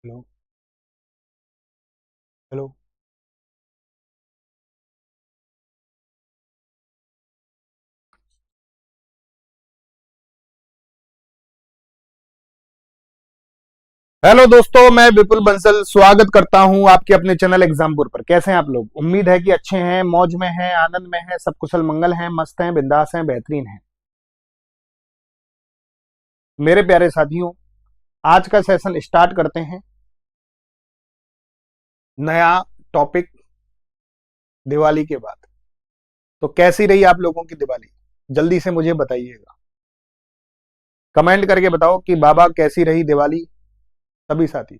Hello. Hello. Hello दोस्तों, मैं विपुल बंसल स्वागत करता हूं आपके अपने चैनल एग्जामपुर पर। कैसे हैं आप लोग? उम्मीद है कि अच्छे हैं, मौज में हैं, आनंद में हैं, सब कुशल मंगल हैं, मस्त हैं, बिंदास हैं, बेहतरीन हैं। मेरे प्यारे साथियों, आज का सेशन स्टार्ट करते हैं। नया टॉपिक, दिवाली के बाद। तो कैसी रही आप लोगों की दिवाली? जल्दी से मुझे बताइएगा, कमेंट करके बताओ कि बाबा कैसी रही दिवाली। सभी साथी,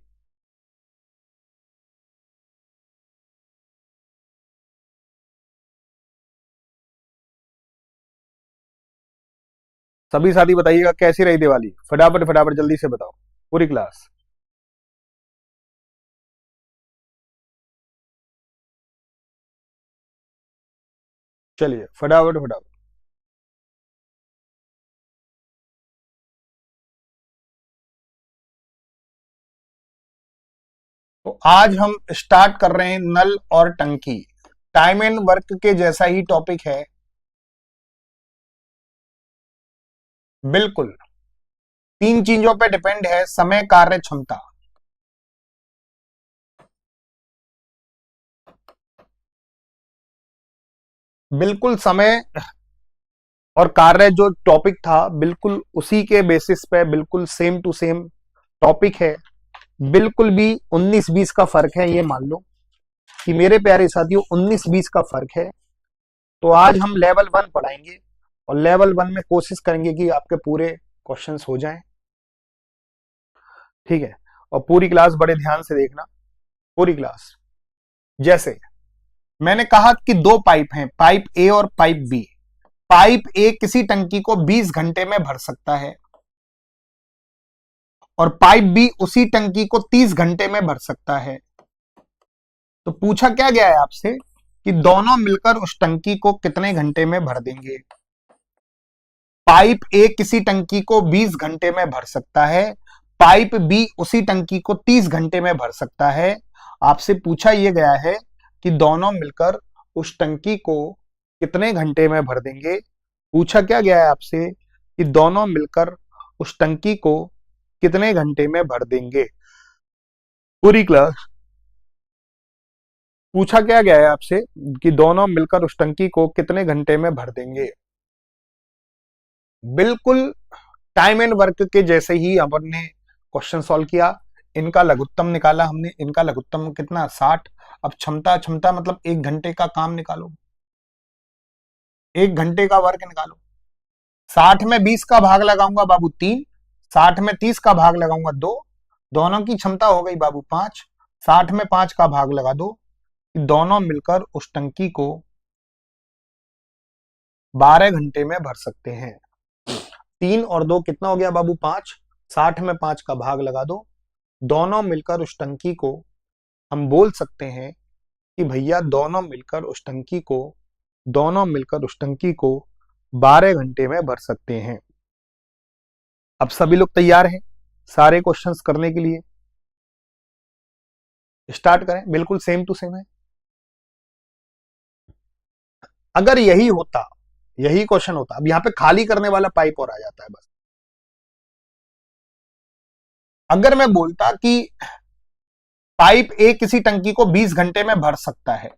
सभी साथी बताइएगा कैसी रही दिवाली। फटाफट फटाफट जल्दी से बताओ, पूरी क्लास। चलिए फटाफट फटाफट। तो आज हम स्टार्ट कर रहे हैं नल और टंकी। टाइम एंड वर्क के जैसा ही टॉपिक है, बिल्कुल। तीन चीजों पे डिपेंड है: समय, कार्य, क्षमता। बिल्कुल समय और कार्य जो टॉपिक था, बिल्कुल उसी के बेसिस पे, बिल्कुल सेम टू सेम टॉपिक है। बिल्कुल भी 19-20 का फर्क है, ये मान लो कि मेरे प्यारे साथियों 19-20 का फर्क है। तो आज हम लेवल 1 पढ़ाएंगे और लेवल 1 में कोशिश करेंगे कि आपके पूरे क्वेश्चंस हो जाएं। ठीक है? और पूरी क्लास बड़े ध्यान से देखना, पूरी क्लास। जैसे मैंने कहा कि दो पाइप हैं, पाइप ए और पाइप बी। पाइप ए किसी टंकी को 20 घंटे में भर सकता है और पाइप बी उसी टंकी को 30 घंटे में भर सकता है। तो पूछा क्या गया है आपसे कि दोनों मिलकर उस टंकी को कितने घंटे में भर देंगे। पाइप ए किसी टंकी को 20 घंटे में भर सकता है, पाइप बी उसी टंकी को 30 घंटे में भर सकता है। आपसे पूछा यह गया है कि दोनों मिलकर उस टंकी को कितने घंटे में भर देंगे। पूछा क्या गया है आपसे कि दोनों मिलकर उस टंकी को कितने घंटे में भर देंगे। पूरी क्लास। पूछा क्या गया है आपसे कि दोनों मिलकर उस टंकी को कितने घंटे में भर देंगे। बिल्कुल टाइम एंड वर्क के जैसे ही अपन ने क्वेश्चन सॉल्व किया। इनका लघुत्तम निकाला हमने, इनका लघुत्तम कितना, 60। अब क्षमता, क्षमता मतलब 1 घंटे का काम निकालो, 1 घंटे का वर्क निकालो। 60 में 20 का भाग लगाऊंगा बाबू 3, 60 में 30 का भाग लगाऊंगा 2, दोनों की क्षमता हो गई बाबू 5। 60 में 5 का भाग लगा दो, दोनों मिलकर उस टंकी को 12 घंटे में भर सकते हैं। 3 और 2 कितना हो गया बाबू, 5। 60 में 5 का भाग लगा दो, दोनों मिलकर उस टंकी को हम बोल सकते हैं कि भैया दोनों मिलकर उस टंकी को 12 घंटे में भर सकते हैं। अब सभी लोग तैयार हैं सारे क्वेश्चंस करने के लिए? स्टार्ट करें, बिल्कुल सेम टू सेम है। अगर यही होता, यही क्वेश्चन होता, अब यहां पे खाली करने वाला पाइप और आ जाता है बस। अगर मैं बोलता कि पाइप ए किसी टंकी को 20 घंटे में भर सकता है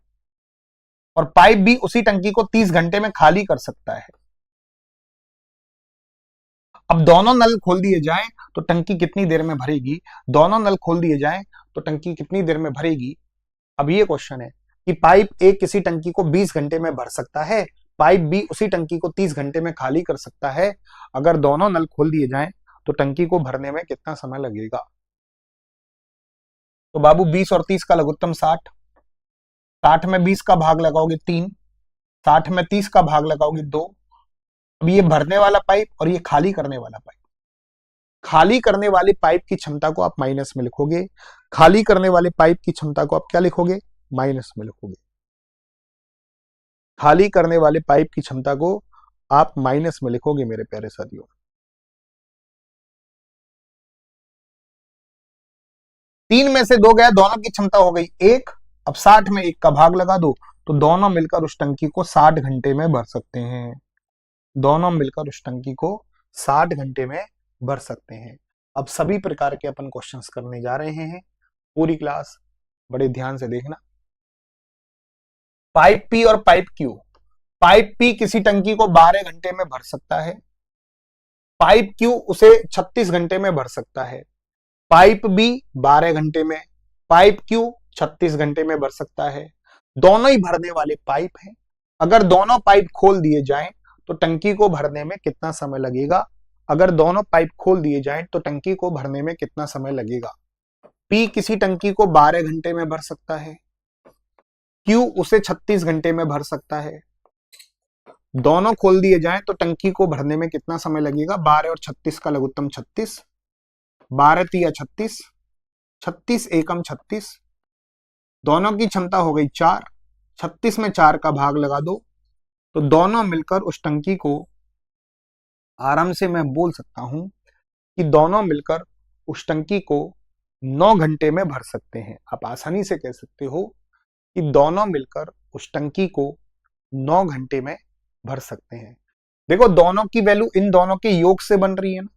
और पाइप बी उसी टंकी को 30 घंटे में खाली कर सकता है, अब दोनों नल खोल दिए जाएं तो टंकी कितनी देर में भरेगी। दोनों नल खोल दिए जाएं तो टंकी कितनी देर में भरेगी। अब ये क्वेश्चन है कि पाइप ए किसी टंकी को 20 घंटे में भर सकता है, पाइप बी उसी टंकी को 30 घंटे में खाली कर सकता है। अगर दोनों नल खोल दिए जाएं तो टंकी को भरने में कितना समय लगेगा। तो बाबू 20 और 30 का लघुत्तम 60। 60 में 20 का भाग लगाओगे 3, 60 में 30 का भाग लगाओगे 2। अब ये भरने वाला पाइप और ये खाली करने वाला पाइप, खाली करने वाले पाइप की क्षमता को आप माइनस में लिखोगे, खाली करने वाले पाइप की क्षमता को आप क्या लिखोगे, माइनस में लिखोगे। खाली करने वाले पाइप की क्षमता को आप माइनस में लिखोगे मेरे प्यारे साथियों। 3 में से 2 गया, दोनों की क्षमता हो गई 1। अब 60 में 1 का भाग लगा दो, तो दोनों मिलकर उस टंकी को 60 घंटे में भर सकते हैं। दोनों मिलकर उस टंकी को 60 घंटे में भर सकते हैं। अब सभी प्रकार के अपन क्वेश्चंस करने जा रहे हैं, पूरी क्लास बड़े ध्यान से देखना। पाइप पी और पाइप क्यू। पाइप पी किसी टंकी को 12 घंटे में भर सकता है, पाइप क्यू उसे 36 घंटे में भर सकता है। पाइप बी 12 घंटे में, पाइप क्यू 36 घंटे में भर सकता है। दोनों ही भरने वाले पाइप हैं। अगर दोनों पाइप खोल दिए जाएं तो टंकी को भरने में कितना समय लगेगा? अगर दोनों पाइप खोल दिए जाएं तो टंकी को भरने में कितना समय लगेगा? पी किसी टंकी को 12 घंटे में भर सकता है, क्यू उसे 36 घंटे में भर सकता है। दोनों खोल दिए जाएं तो टंकी को भरने में कितना समय लगेगा? 12 और 36 का लघुत्तम 36, 12 तिया 36, 36 एकम 36। दोनों की क्षमता हो गई 4, 36 में 4 का भाग लगा दो, तो दोनों मिलकर उस टंकी को, आराम से मैं बोल सकता हूं कि दोनों मिलकर उस टंकी को 9 घंटे में भर सकते हैं। आप आसानी से कह सकते हो कि दोनों मिलकर उस टंकी को 9 घंटे में भर सकते हैं। देखो, दोनों की वैल्यू इन दोनों के योग से बन रही है ना,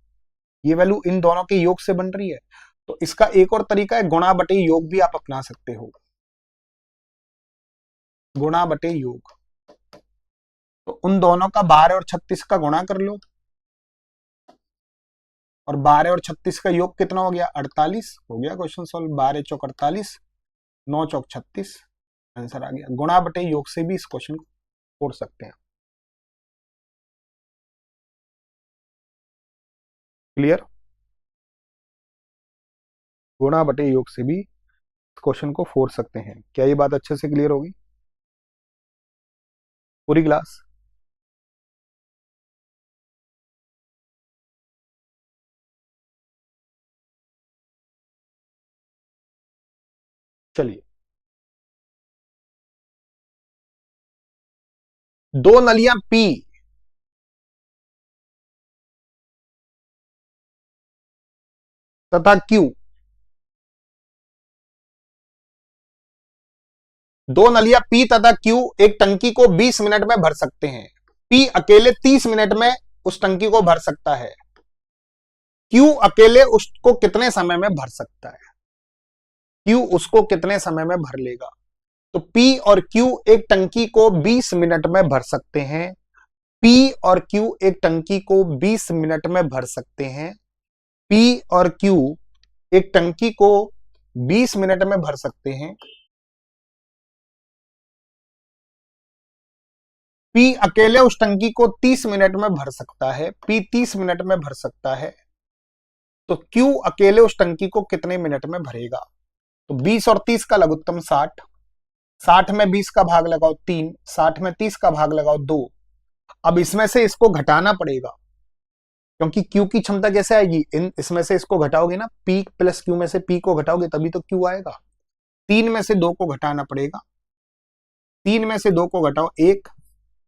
ये वैल्यू इन दोनों के योग से बन रही है। तो इसका एक और तरीका है, गुणा बटे योग भी आप अपना सकते हो। गुणा बटे योग, तो उन दोनों का 12 और 36 का गुणा कर लो, और 12 और 36 का योग कितना हो गया? 48 हो गया। Question solve. 12 चौक 48, 9 चौक 36, आंसर आ गया। गुणा बटे योग से भी इस क्वेश्चन को छोड़ सकते हैं। क्लियर? गुणा बटे योग से भी क्वेश्चन को फोड़ सकते हैं। क्या ये बात अच्छे से क्लियर होगी पूरी क्लास? चलिए, 2 नलियां पी तथा क्यू, 2 नलियां पी तथा क्यू एक टंकी को 20 मिनट में भर सकते हैं। पी अकेले 30 मिनट में उस टंकी को भर सकता है, क्यू अकेले उसको कितने समय में भर सकता है? क्यू उसको कितने समय में भर लेगा? तो पी और क्यू एक टंकी को 20 मिनट में भर सकते हैं। पी और क्यू एक टंकी को 20 मिनट में भर सकते हैं। पी और क्यू एक टंकी को 20 मिनट में भर सकते हैं। पी अकेले उस टंकी को 30 मिनट में भर सकता है। पी 30 मिनट में भर सकता है, तो क्यू अकेले उस टंकी को कितने मिनट में भरेगा? तो 20 और 30 का लघुत्तम 60, 60 में 20 का भाग लगाओ 3, 60 में 30 का भाग लगाओ 2। अब इसमें से इसको घटाना पड़ेगा, क्योंकि क्यू की क्षमता कैसे आएगी? इसमें से इसको घटाओगे ना, पी प्लस क्यू में से पी को घटाओगे तभी तो क्यू आएगा। 3 में से 2 को घटाना पड़ेगा, 3 में से 2 को घटाओ 1,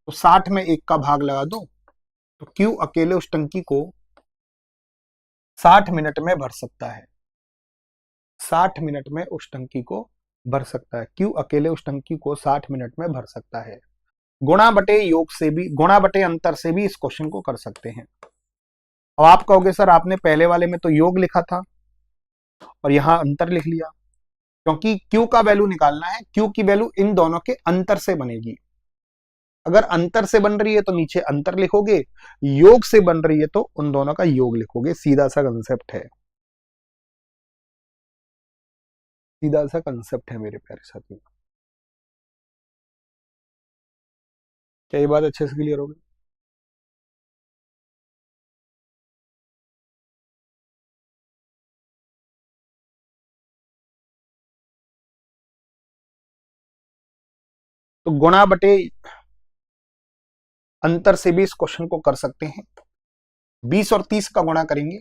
तो 60 में 1 का भाग लगा दो, तो क्यू अकेले उस टंकी को 60 मिनट में भर सकता है। 60 मिनट में उस टंकी को भर सकता है। क्यू अकेले उस टंकी को 60 मिनट में भर सकता है। गुणा बटे योग से भी, गुणा बटे अंतर से भी इस क्वेश्चन को कर सकते हैं। अब आप कहोगे सर आपने पहले वाले में तो योग लिखा था और यहां अंतर लिख लिया, क्योंकि क्यू का वैल्यू निकालना है। क्यू की वैल्यू इन दोनों के अंतर से बनेगी। अगर अंतर से बन रही है तो नीचे अंतर लिखोगे, योग से बन रही है तो उन दोनों का योग लिखोगे। सीधा सा कंसेप्ट है, सीधा सा कंसेप्ट है मेरे प्यारे साथियों। क्या ये बात अच्छे से क्लियर होगी? तो गुणा बटे अंतर से भी इस क्वेश्चन को कर सकते हैं। 20 और 30 का गुणा करेंगे,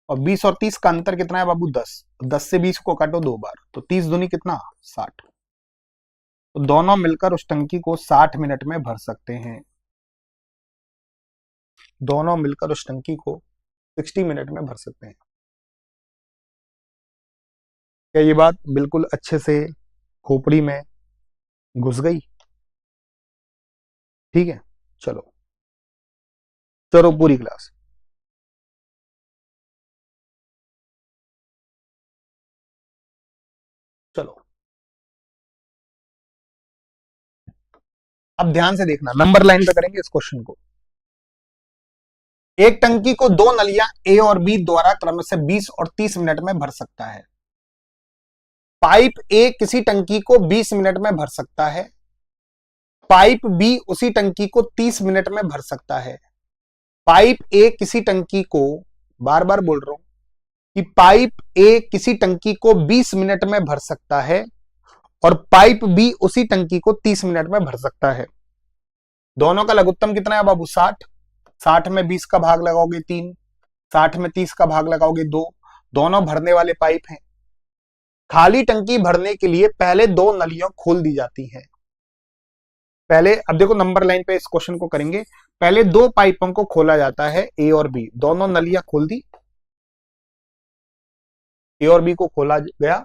और 20 और 30 का अंतर कितना है बाबू? 10। 10 से 20 को काटो 2 बार, तो 30 दूनी कितना? 60। तो दोनों मिलकर उस टंकी को 60 मिनट में भर सकते हैं। दोनों मिलकर उस टंकी को 60 मिनट में भर सकते हैं। क्या ये बात बिल्कुल अच्छे से खोपड़ी में घुस गई? ठीक है, चलो चलो पूरी क्लास। चलो अब ध्यान से देखना, नंबर लाइन पे करेंगे इस क्वेश्चन को। एक टंकी को दो नलियां ए और बी द्वारा क्रम से 20 और 30 मिनट में भर सकता है। पाइप ए किसी टंकी को 20 मिनट में भर सकता है, पाइप बी उसी टंकी को 30 मिनट में भर सकता है। पाइप ए किसी टंकी को, बार बार बोल रहा हूं कि पाइप ए किसी टंकी को 20 मिनट में भर सकता है और पाइप बी उसी टंकी को 30 मिनट में भर सकता है। दोनों का लघुत्तम कितना है बाबू? 60। 60 में 20 का भाग लगाओगे 3, 60 में 30 का भाग लगाओगे 2। दोनों भरने वाले पाइप हैं। खाली टंकी भरने के लिए पहले दो नलियां खोल दी जाती हैं। पहले, अब देखो नंबर लाइन पे इस क्वेश्चन को करेंगे। पहले दो पाइपों को खोला जाता है, ए और बी, दोनों नलियां खोल दी, ए और बी को खोला गया।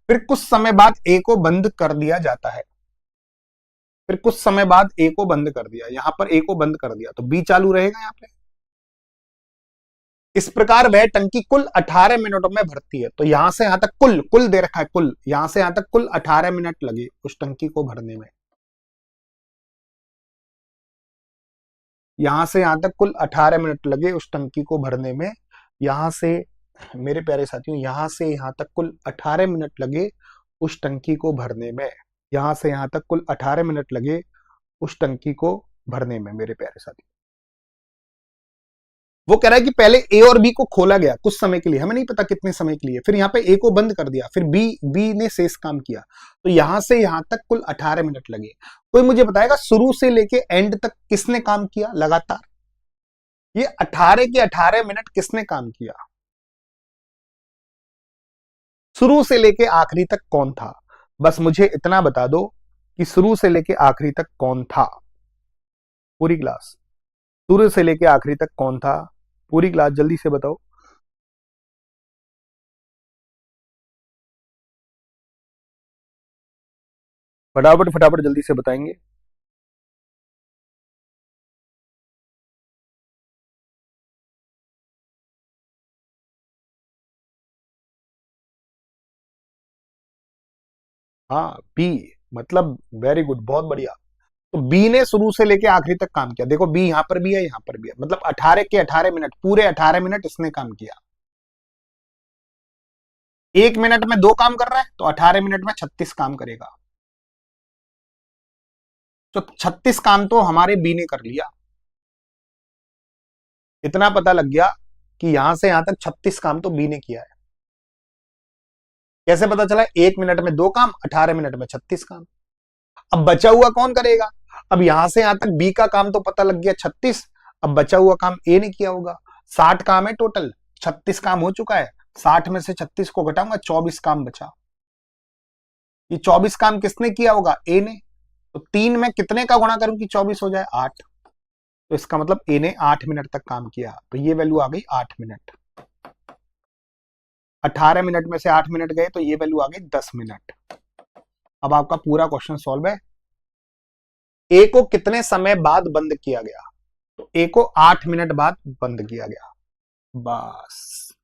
फिर कुछ समय बाद ए को बंद कर दिया जाता है। फिर कुछ समय बाद ए को बंद कर दिया, यहां पर ए को बंद कर दिया तो बी चालू रहेगा यहां पे। इस प्रकार वह टंकी कुल 18 मिनटों में भरती है। तो यहां से यहां तक कुल कुल दे रखा है, कुल यहां से यहां तक कुल 18 मिनट लगे उस टंकी को भरने में। यहां से यहां तक कुल 18 मिनट लगे उस टंकी को भरने में। यहां से, मेरे प्यारे साथियों, यहां से यहां तक कुल 18 मिनट लगे उस टंकी को भरने में। यहां से यहां तक कुल 18 मिनट लगे उस टंकी को भरने में मेरे प्यारे साथियों। वो कह रहा है कि पहले ए और बी को खोला गया कुछ समय के लिए, हमें नहीं पता कितने समय के लिए, फिर यहां पे ए को बंद कर दिया, फिर बी ने शेष काम किया। तो यहां से यहां तक कुल 18 मिनट लगे। कोई मुझे बताएगा शुरू से लेके एंड तक किसने काम किया लगातार? ये 18 के 18 मिनट किसने काम किया? शुरू से लेके आखिरी तक कौन था? बस मुझे इतना बता दो कि शुरू से लेके आखिरी तक कौन था। पूरी क्लास, शुरू से लेके आखिरी तक कौन था? पूरी क्लास जल्दी से बताओ। फटाफट फटाफट जल्दी से बताएंगे। हाँ, बी, मतलब वेरी गुड, बहुत बढ़िया। तो बी ने शुरू से लेके आखिरी तक काम किया। देखो बी यहां पर भी है, यहां पर भी है, मतलब 18 के 18 मिनट, पूरे 18 मिनट इसने काम किया। एक मिनट में दो काम कर रहा है तो 18 मिनट में 36 काम करेगा। तो 36 काम तो हमारे बी ने कर लिया। इतना पता लग गया कि यहां से यहां तक 36 काम तो बी ने किया है। कैसे पता चला? एक मिनट में दो काम, 18 मिनट में 36 काम। अब बचा हुआ कौन करेगा? अब यहां से यहां तक बी का काम तो पता लग गया 36। अब बचा हुआ काम ए ने किया होगा। 60 काम है टोटल, 36 काम हो चुका है। 60 में से 36 को घटाऊंगा, 24 काम बचा। ये 24 काम किसने किया होगा? ए ने। तो 3 में कितने का गुणा करूं कि 24 हो जाए? 8। तो इसका मतलब ए ने 8 मिनट तक काम किया, तो ये वैल्यू आ गई 8 मिनट। 18 मिनट में से 8 मिनट गए तो ये वैल्यू आ गई 10 मिनट। अब आपका पूरा क्वेश्चन सॉल्व है। ए को कितने समय बाद बंद किया गया? तो ए को 8 मिनट बाद बंद किया गया। बस।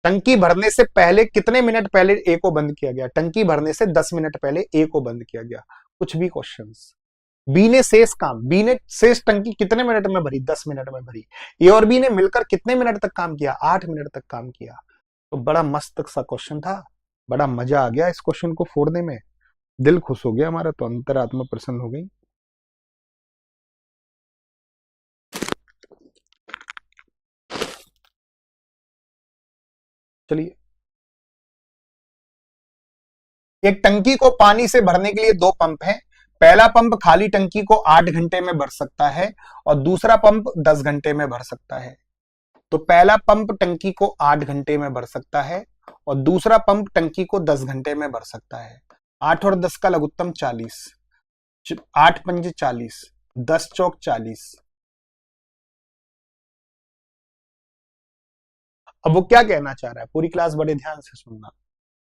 टंकी भरने से पहले कितने मिनट पहले ए को बंद किया गया? टंकी भरने से 10 मिनट पहले ए को बंद किया गया। कुछ भी क्वेश्चंस। बी ने शेष काम, बी ने शेष टंकी कितने मिनट में भरी? 10 मिनट में भरी। ए और बी ने मिलकर कितने मिनट तक काम किया? 8 मिनट तक काम किया। तो बड़ा मस्त सा क्वेश्चन था, बड़ा मजा आ गया इस क्वेश्चन को फोड़ने में। दिल खुश हो गया हमारा, तो अंतरात्मा प्रसन्न हो गई। चलिए, एक टंकी को पानी से भरने के लिए दो पंप हैं। पहला पंप खाली टंकी को 8 घंटे में भर सकता है और दूसरा पंप 10 घंटे में भर सकता है। तो पहला पंप टंकी को 8 घंटे में भर सकता है और दूसरा पंप टंकी को 10 घंटे में भर सकता है। 8 और 10 का लघुत्तम 40, 8 पंजे 40, 10 चौक 40। अब वो क्या कहना चाह रहा है, पूरी क्लास बड़े ध्यान से सुनना।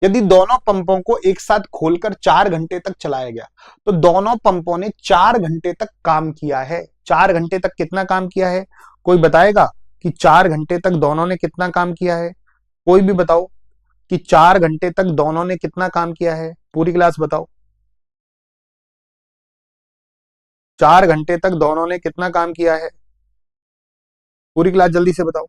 यदि दोनों पंपों को एक साथ खोलकर 4 घंटे तक चलाया गया तो दोनों पंपों ने 4 घंटे तक काम किया है। 4 घंटे तक कितना काम किया है, कोई बताएगा कि 4 घंटे तक दोनों ने कितना काम किया है? कोई भी बताओ कि 4 घंटे तक दोनों ने कितना काम किया है, पूरी क्लास बताओ। 4 घंटे तक दोनों ने कितना काम किया है, पूरी क्लास जल्दी से बताओ।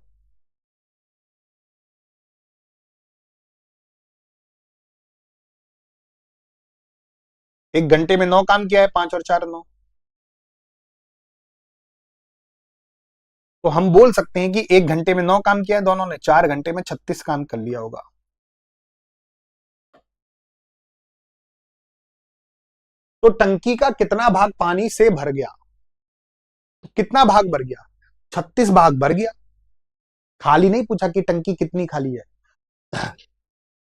एक घंटे में 9 काम किया है, 5 और 4 9। तो हम बोल सकते हैं कि 1 घंटे में 9 काम किया है दोनों ने, 4 घंटे में 36 काम कर लिया होगा। तो टंकी का कितना भाग पानी से भर गया? तो कितना भाग भर गया? 36 भाग भर गया। खाली नहीं पूछा कि टंकी कितनी खाली है,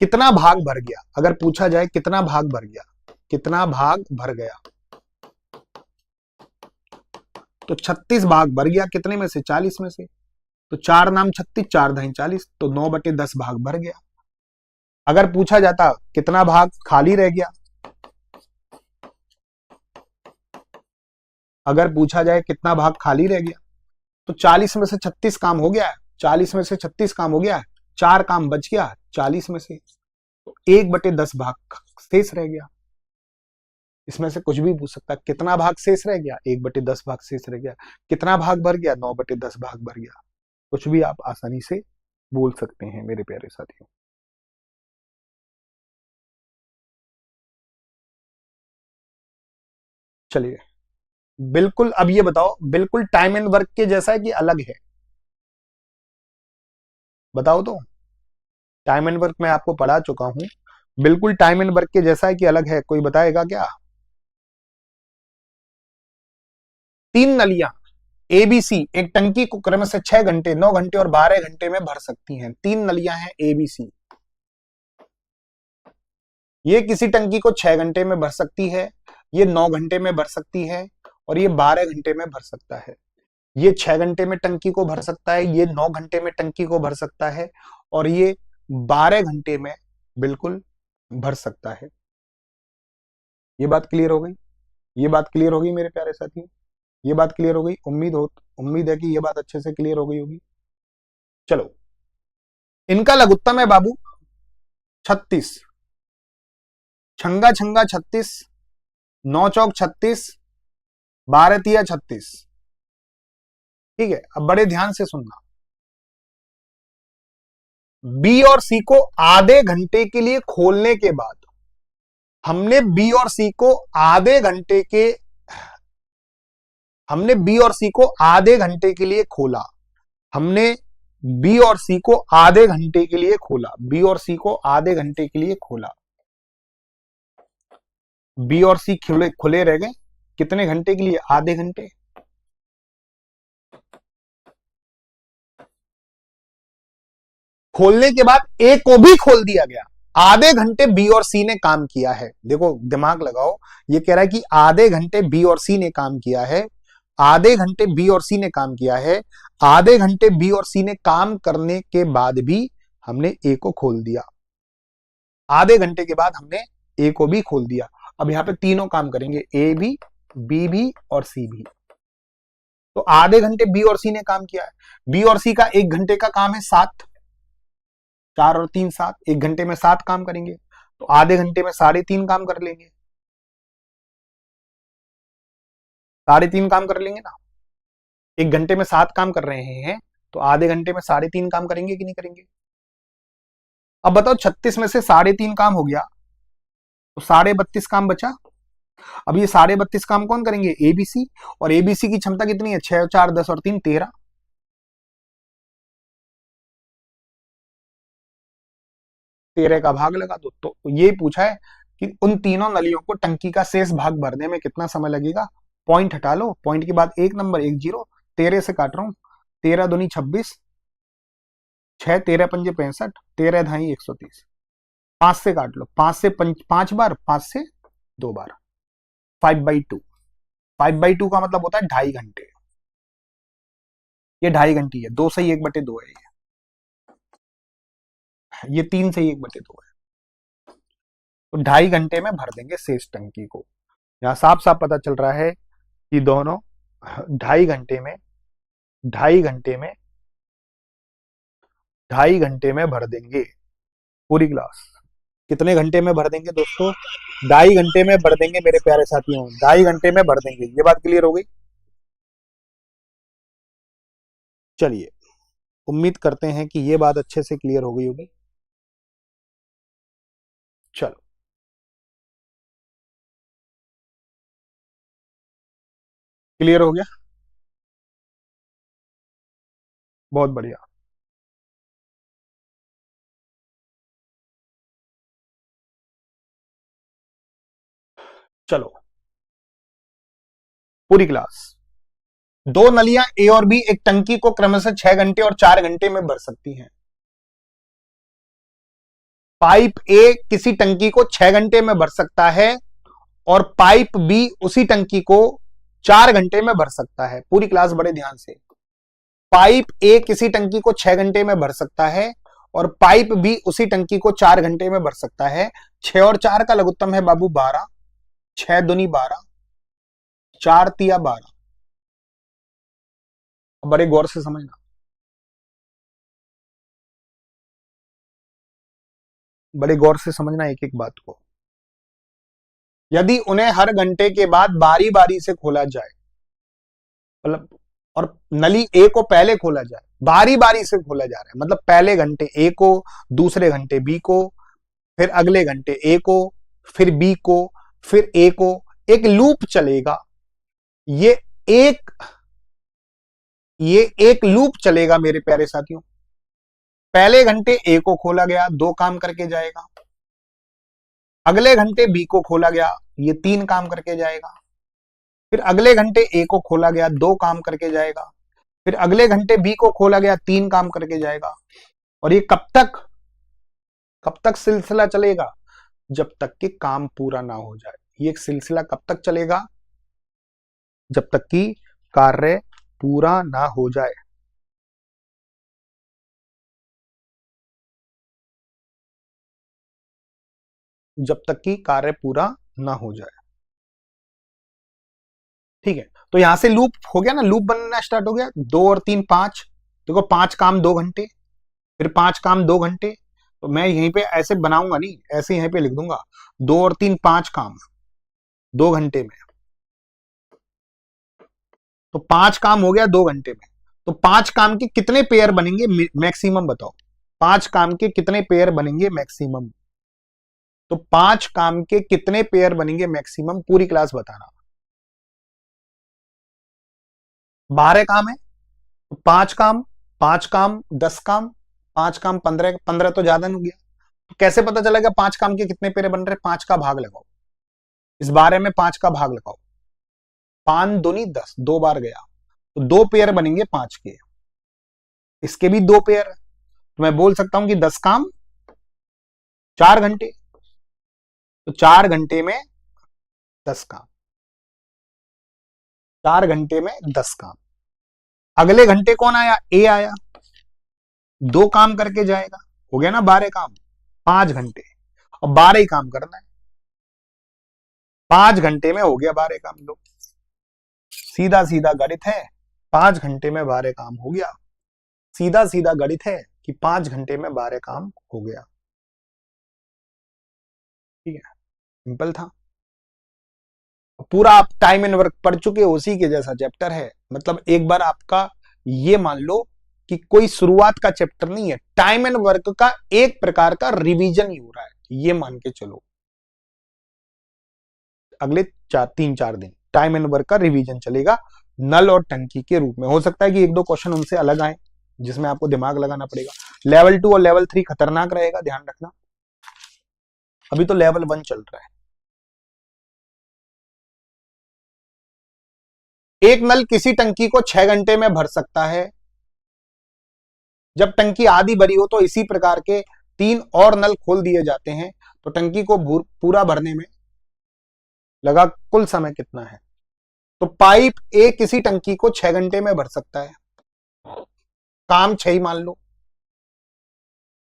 कितना भाग भर गया। अगर पूछा जाए कितना भाग भर गया, कितना भाग भर गया, तो 36 भाग भर गया। कितने में से? 40 में से। तो 4 नाम 36, 4 दाई 40, तो 9/10 भाग भर गया। अगर पूछा जाता कितना भाग खाली रह गया, अगर पूछा जाए कितना भाग खाली रह गया, तो 40 में से 36 काम हो गया है, 40 में से 36 काम हो गया है, 4 काम बच गया 40 में से, तो 1/10 भाग शेष रह गया। इसमें से कुछ भी पूछ सकता है, कितना भाग शेष रह गया? 1/10 भाग शेष रह गया। कितना भाग भर गया? 9/10 भाग भर गया। कुछ भी आप आसानी से बोल सकते हैं मेरे प्यारे साथियों। चलिए, बिल्कुल अब ये बताओ, बिल्कुल टाइम एंड वर्क के जैसा है कि अलग है? बताओ तो। टाइम एंड वर्क मैं आपको पढ़ा चुका हूं, बिल्कुल टाइम एंड वर्क के जैसा है कि अलग है, कोई बताएगा क्या? 3 नलियां एबीसी एक टंकी को क्रम से 6 घंटे, 9 घंटे और 12 घंटे में भर सकती हैं। 3 नलियां हैं एबीसी, ये किसी टंकी को 6 घंटे में भर सकती है, ये 9 घंटे में भर सकती है, और ये 12 घंटे में भर सकता है। ये 6 घंटे में टंकी को भर सकता है, ये 9 घंटे में टंकी को भर सकता है, और ये 12 घंटे में बिल्कुल भर सकता है। ये बात क्लियर हो गई? ये बात क्लियर होगी मेरे प्यारे साथियों? ये बात क्लियर हो गई? उम्मीद है कि ये बात अच्छे से क्लियर हो गई होगी। चलो, इनका लघुत्तम है बाबू 36, छंगा छंगा 36, 9 चौक 36, 12 तिया 36। ठीक है, अब बड़े ध्यान से सुनना। बी और सी को आधे घंटे के लिए खोलने के बाद, हमने बी और सी को आधे घंटे के हमने बी और सी को आधे घंटे के लिए खोला। हमने बी और सी को आधे घंटे के लिए खोला। बी और सी को आधे घंटे के लिए खोला। बी और सी खुले खुले रह गए कितने घंटे के लिए? आधे घंटे। खोलने के बाद ए को भी खोल दिया गया। आधे घंटे बी और सी ने काम किया है। देखो दिमाग लगाओ, ये कह रहा है कि आधे घंटे बी और सी ने काम किया है। आधे घंटे बी और सी ने काम किया है। आधे घंटे बी और सी ने काम करने के बाद भी हमने ए को खोल दिया। आधे घंटे के बाद हमने ए को भी खोल दिया। अब यहां पे तीनों काम करेंगे, ए भी, बी भी और सी भी। तो आधे घंटे बी और सी ने काम किया है। बी और सी का 1 घंटे का काम है 7, 4 और 3 7, 1 घंटे में 7 काम करेंगे, तो आधे घंटे में 3.5 काम कर लेंगे। 3.5 काम कर लेंगे ना। 1 घंटे में 7 काम कर रहे हैं, तो आधे घंटे में 3.5 काम करेंगे कि नहीं करेंगे? अब बताओ 36 में से 3.5 काम हो गया, तो 32.5 काम बचा। अब ये 32.5 काम कौन करेंगे? एबीसी। और एबीसी की क्षमता कितनी है? 6 4 10 और 3 13। 13 का भाग लगा दो। तो ये पूछा है कि उन तीनों नलियों को टंकी का शेष भाग भरने में कितना समय लगेगा। पॉइंट हटा लो, पॉइंट के बाद 1 नंबर 1 0। 13 से काट रहा हूं, 13 दूनी 26, 6 13 पंजे 65, 13 धाई 130। 5 से काट लो, 5 से 5 बार, 5 से 2 बार, 5/2। 5/2 का मतलब होता है 2.5 घंटे। ये 2.5 घंटे है, 2 से 1/2 है ये। ये 3 से 1/2 है, तो 2.5 घंटे में भर देंगे शेष टंकी को। यहां साफ साफ पता चल रहा है कि दोनों 2.5 घंटे में 2.5 घंटे में 2.5 घंटे में भर देंगे पूरी गिलास। कितने घंटे में भर देंगे दोस्तों? 2.5 घंटे में भर देंगे मेरे प्यारे साथियों, 2.5 घंटे में भर देंगे। ये बात क्लियर हो गई? चलिए, उम्मीद करते हैं कि ये बात अच्छे से क्लियर हो गई होगी। चलो, क्लियर हो गया? बहुत बढ़िया। चलो, पूरी क्लास। दो नलियां ए और बी एक टंकी को क्रमशः 6 घंटे और 4 घंटे में भर सकती हैं। पाइप ए किसी टंकी को 6 घंटे में भर सकता है और पाइप बी उसी टंकी को 4 घंटे में भर सकता है। पूरी क्लास बड़े ध्यान से। पाइप ए किसी टंकी को 6 घंटे में भर सकता है और पाइप बी उसी टंकी को 4 घंटे में भर सकता है। 6 और 4 का लघुत्तम है बाबू 12, 6 दूनी 12, 4 तिया 12। बड़े गौर से समझना, बड़े गौर से समझना एक एक बात को। यदि उन्हें हर घंटे के बाद बारी बारी से खोला जाए, मतलब, और नली ए को पहले खोला जाए, बारी बारी से खोला जा रहा है, मतलब पहले घंटे ए को, दूसरे घंटे बी को, फिर अगले घंटे ए को, फिर बी को, फिर ए को, एक लूप चलेगा। ये एक ये एक लूप चलेगा मेरे प्यारे साथियों। पहले घंटे ए को खोला गया, 2 काम करके जाएगा। अगले घंटे बी को खोला गया, ये 3 काम करके जाएगा। फिर अगले घंटे ए को खोला गया, 2 काम करके जाएगा। फिर अगले घंटे बी को खोला गया, 3 काम करके जाएगा। और ये कब तक सिलसिला चलेगा? जब तक कि काम पूरा ना हो जाए। ये सिलसिला कब तक चलेगा? जब तक कि कार्य पूरा ना हो जाए। जब तक कि कार्य पूरा ना हो जाए। ठीक है, तो यहां से लूप हो गया ना, लूप बनना स्टार्ट हो गया। 2 और 3 5, देखो 5 काम 2 घंटे, फिर 5 काम 2 घंटे। तो मैं यहीं पे ऐसे बनाऊंगा नहीं, ऐसे यहीं पे लिख दूंगा 2 और 3 5 काम 2 घंटे में। तो 5 काम हो गया 2 घंटे में। तो 5 काम के कितने पेयर बनेंगे मैक्सिमम बताओ? 5 काम के कितने पेयर बनेंगे मैक्सिमम? तो 5 काम के कितने पेयर बनेंगे मैक्सिमम, पूरी क्लास बताना। 12 काम है, तो 5 काम, 5 काम 10 काम, 5 काम 15, 15 तो ज्यादा नहीं हो गया। तो कैसे पता चलेगा 5 काम के कितने पेयर बन रहे? 5 का भाग लगाओ, इस 12 में 5 का भाग लगाओ। 5 दूनी 10, 2 बार गया, तो 2 पेयर बनेंगे 5 के। इसके भी 2 पेयर, तो मैं बोल सकता हूं कि 10 काम 4 घंटे, तो 4 घंटे में 10 काम, 4 घंटे में 10 काम। अगले घंटे कौन आया? ए आया, 2 काम करके जाएगा, हो गया ना 12 काम, 5 घंटे। अब 12 ही काम करना है, 5 घंटे में हो गया 12 काम। लो, सीधा सीधा गणित है, 5 घंटे में 12 काम हो गया। सीधा सीधा गणित है कि 5 घंटे में 12 काम हो गया। ठीक है, सिंपल था। पूरा आप टाइम एंड वर्क पढ़ चुके, उसी के जैसा चैप्टर है। मतलब एक बार आपका ये मान लो कि कोई शुरुआत का चैप्टर नहीं है, टाइम एंड वर्क का एक प्रकार का रिवीजन ही हो रहा है, ये मान के चलो। अगले 3-4 दिन टाइम एंड वर्क का रिवीजन चलेगा, नल और टंकी के रूप में। हो सकता है कि 1-2 क्वेश्चन उनसे अलग आए, जिसमें आपको दिमाग लगाना पड़ेगा। लेवल 2 और लेवल 3 खतरनाक रहेगा, ध्यान रखना। अभी तो लेवल 1 चल रहा है। एक नल किसी टंकी को 6 घंटे में भर सकता है। जब टंकी आधी भरी हो तो इसी प्रकार के 3 और नल खोल दिए जाते हैं, तो टंकी को पूरा भरने में लगा कुल समय कितना है? तो पाइप ए किसी टंकी को 6 घंटे में भर सकता है, काम 6 ही मान लो।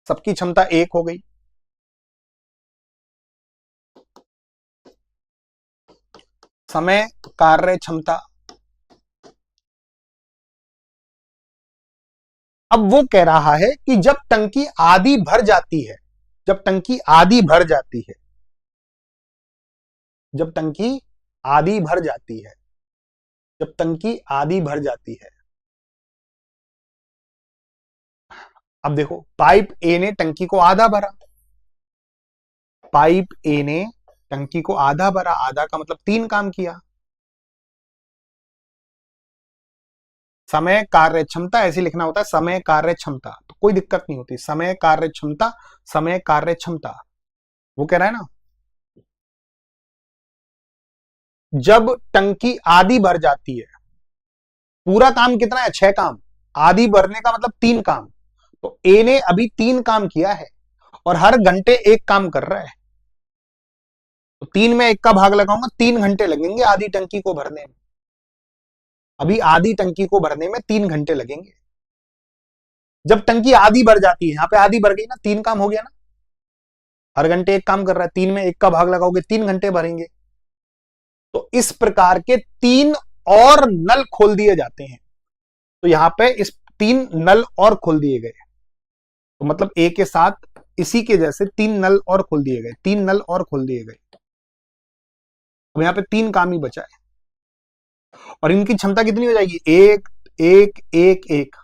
सबकी क्षमता 1 हो गई। समय कार्य क्षमता, अब वो कह रहा है कि जब टंकी आधी भर जाती है, जब टंकी आधी भर जाती है, जब टंकी आधी भर जाती है, जब टंकी आधी भर जाती है, अब देखो पाइप ए ने टंकी को आधा भरा, पाइप ए ने टंकी को आधा भरा, आधा का मतलब 3 काम किया। समय कार्य क्षमता ऐसे लिखना होता है, समय कार्य क्षमता, तो कोई दिक्कत नहीं होती, समय कार्य क्षमता, समय कार्य क्षमता। वो कह रहा है ना, जब टंकी आधी भर जाती है, पूरा काम कितना है 6 काम, आधी भरने का मतलब 3 काम, तो ए ने अभी 3 काम किया है और हर घंटे 1 काम कर रहा है, तो 3 में 1 का भाग लगाऊंगा, 3 घंटे लगेंगे आधी टंकी को भरने में। अभी आधी टंकी को भरने में 3 घंटे लगेंगे। जब टंकी आधी भर जाती है, यहां पे आधी भर गई ना, 3 काम हो गया ना, हर घंटे 1 काम कर रहा है, 3 में 1 का भाग लगाओगे 3 घंटे भरेंगे। तो इस प्रकार के 3 और नल खोल दिए जाते हैं, तो यहां पे इस 3 नल और खोल दिए गए, तो मतलब ए के साथ इसी के जैसे 3 नल और खोल दिए गए, 3 नल और खोल दिए गए। अब यहां पे 3 काम ही बचा है और इनकी क्षमता कितनी हो जाएगी, 1 1 1 1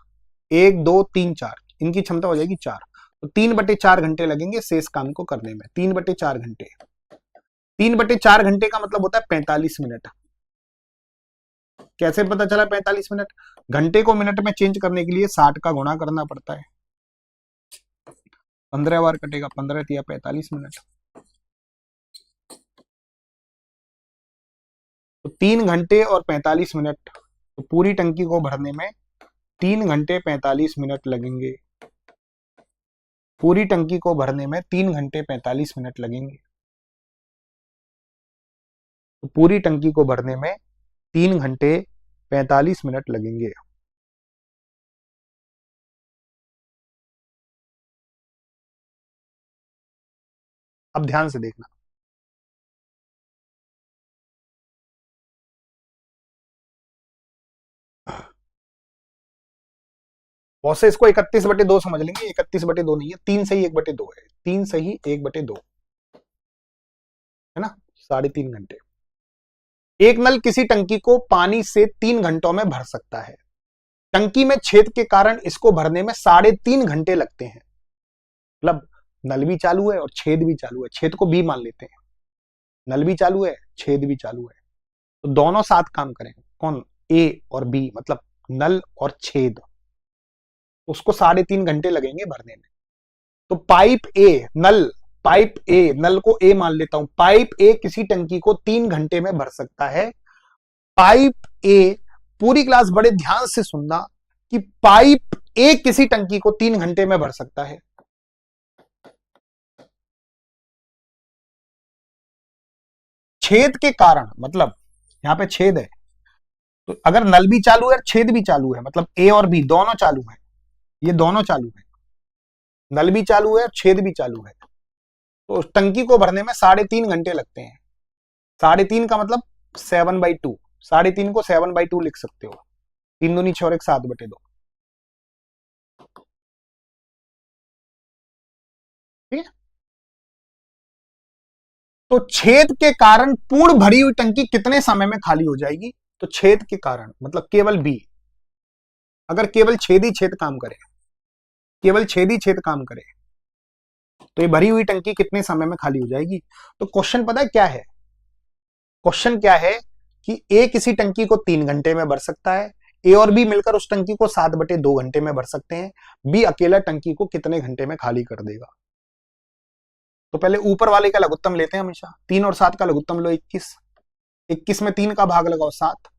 1 2 3 4, इनकी क्षमता हो जाएगी 4, तो 3/4 घंटे लगेंगे शेष काम को करने में, 3/4 घंटे। 3/4 घंटे का मतलब होता है 45 मिनट। कैसे पता चला 45 मिनट, घंटे को मिनट में चेंज करने के लिए 60 का गुणा करना पड़ता है, 15 बार कटेगा, 15 या 45 मिनट। तो 3 घंटे और 45 मिनट, तो पूरी टंकी को भरने में 3 घंटे 45 मिनट लगेंगे, पूरी टंकी को भरने में 3 घंटे 45 मिनट लगेंगे, तो पूरी टंकी को भरने में 3 घंटे 45 मिनट लगेंगे। अब ध्यान से देखना, बहुत से इसको 31/2 समझ लेंगे, 31/2 नहीं है, 3 सही 1/2 है, 3 सही 1/2 है ना, 3.5 घंटे। एक नल किसी टंकी को पानी से 3 घंटों में भर सकता है, टंकी में छेद के कारण इसको भरने में 3.5 घंटे लगते हैं, मतलब नल भी चालू है और छेद भी चालू है, छेद को बी मान लेते हैं, नल भी चालू है छेद भी चालू है, तो दोनों साथ काम करेंगे, कौन, ए और बी, मतलब नल और छेद, उसको 3.5 घंटे लगेंगे भरने में। तो पाइप ए नल, पाइप ए नल को ए मान लेता हूं, पाइप ए किसी टंकी को 3 घंटे में भर सकता है। पाइप ए, पूरी क्लास बड़े ध्यान से सुनना कि पाइप ए किसी टंकी को 3 घंटे में भर सकता है। छेद के कारण, मतलब यहां पे छेद है, तो अगर नल भी चालू है और छेद भी चालू है, मतलब ए और बी दोनों चालू है, ये दोनों चालू है, नल भी चालू है और छेद भी चालू है, तो टंकी को भरने में 3.5 घंटे लगते हैं। 3.5 का मतलब 7/2, 3.5 को 7/2 लिख सकते हो, 3 दूनी 6 और 1 7/2, ठीक है। तो छेद के कारण पूर्ण भरी हुई टंकी कितने समय में खाली हो जाएगी, तो छेद के कारण मतलब केवल बी, अगर केवल छेद ही छेद काम करे, केवल छेद ही छेद काम करे, तो ये भरी हुई टंकी कितने समय में खाली हो जाएगी। तो क्वेश्चन पता है क्या है, क्वेश्चन क्या है कि ए किसी टंकी को 3 घंटे में भर सकता है, ए और बी मिलकर उस टंकी को 7/2 घंटे में भर सकते हैं, बी अकेला टंकी को कितने घंटे में खाली कर देगा। तो पहले ऊपर वाले का लघुत्तम लेते हैं हमेशा, 3 और 7 का लघुत्तम लो 21, 21 में 3 का भाग लगाओ 7,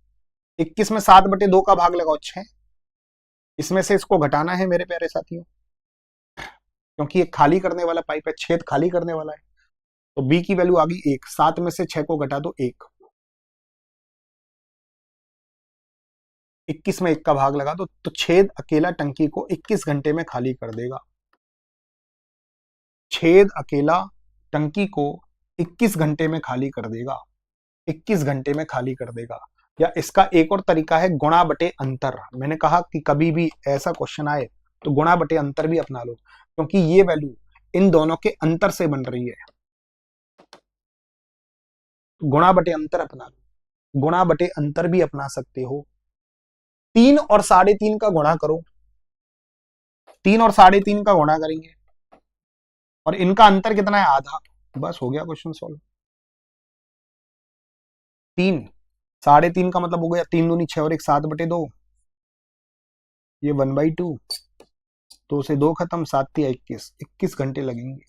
21 में 7/2 का भाग लगाओ 6, इसमें से इसको घटाना है मेरे प्यारे साथियों, क्योंकि ये खाली करने वाला पाइप है, छेद खाली करने वाला है, तो बी की वैल्यू आ गई 1, 7 में से 6 को घटा दो 1, 21 में 1 का भाग लगा दो, तो छेद अकेला टंकी को 21 घंटे में खाली कर देगा। छेद अकेला टंकी को 21 घंटे में खाली कर देगा, 21 घंटे में खाली कर देगा। या इसका एक और तरीका है गुणा बटे अंतर। मैंने कहा कि कभी भी ऐसा क्वेश्चन आए तो गुणा बटे अंतर भी अपना लो, क्योंकि ये वैल्यू इन दोनों के अंतर से बन रही है। गुणा बटे अंतर अपना लो, गुणा बटे अंतर भी अपना सकते हो। 3 और 3.5 का गुणा करो, 3 और 3.5 का गुणा करेंगे और इनका अंतर कितना है, आधा। बस हो गया क्वेश्चन सॉल्व। 3 3.5 का मतलब हो गया 3 दूनी 6 और 1 7/2, ये 1/2, 2 से 2 खत्म, 7 3 21, 21 घंटे लगेंगे।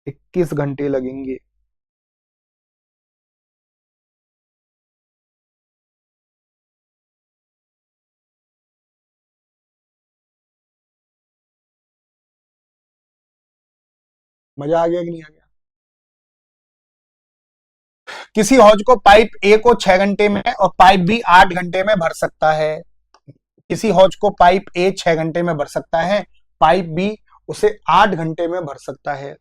21 घंटे लगेंगे। मजा आ गया कि नहीं आ गया? किसी हौज को पाइप ए को 6 घंटे में और पाइप बी 8 घंटे में भर सकता है। किसी हौज को पाइप ए 6 घंटे में भर सकता है, पाइप बी उसे 8 घंटे में भर सकता है।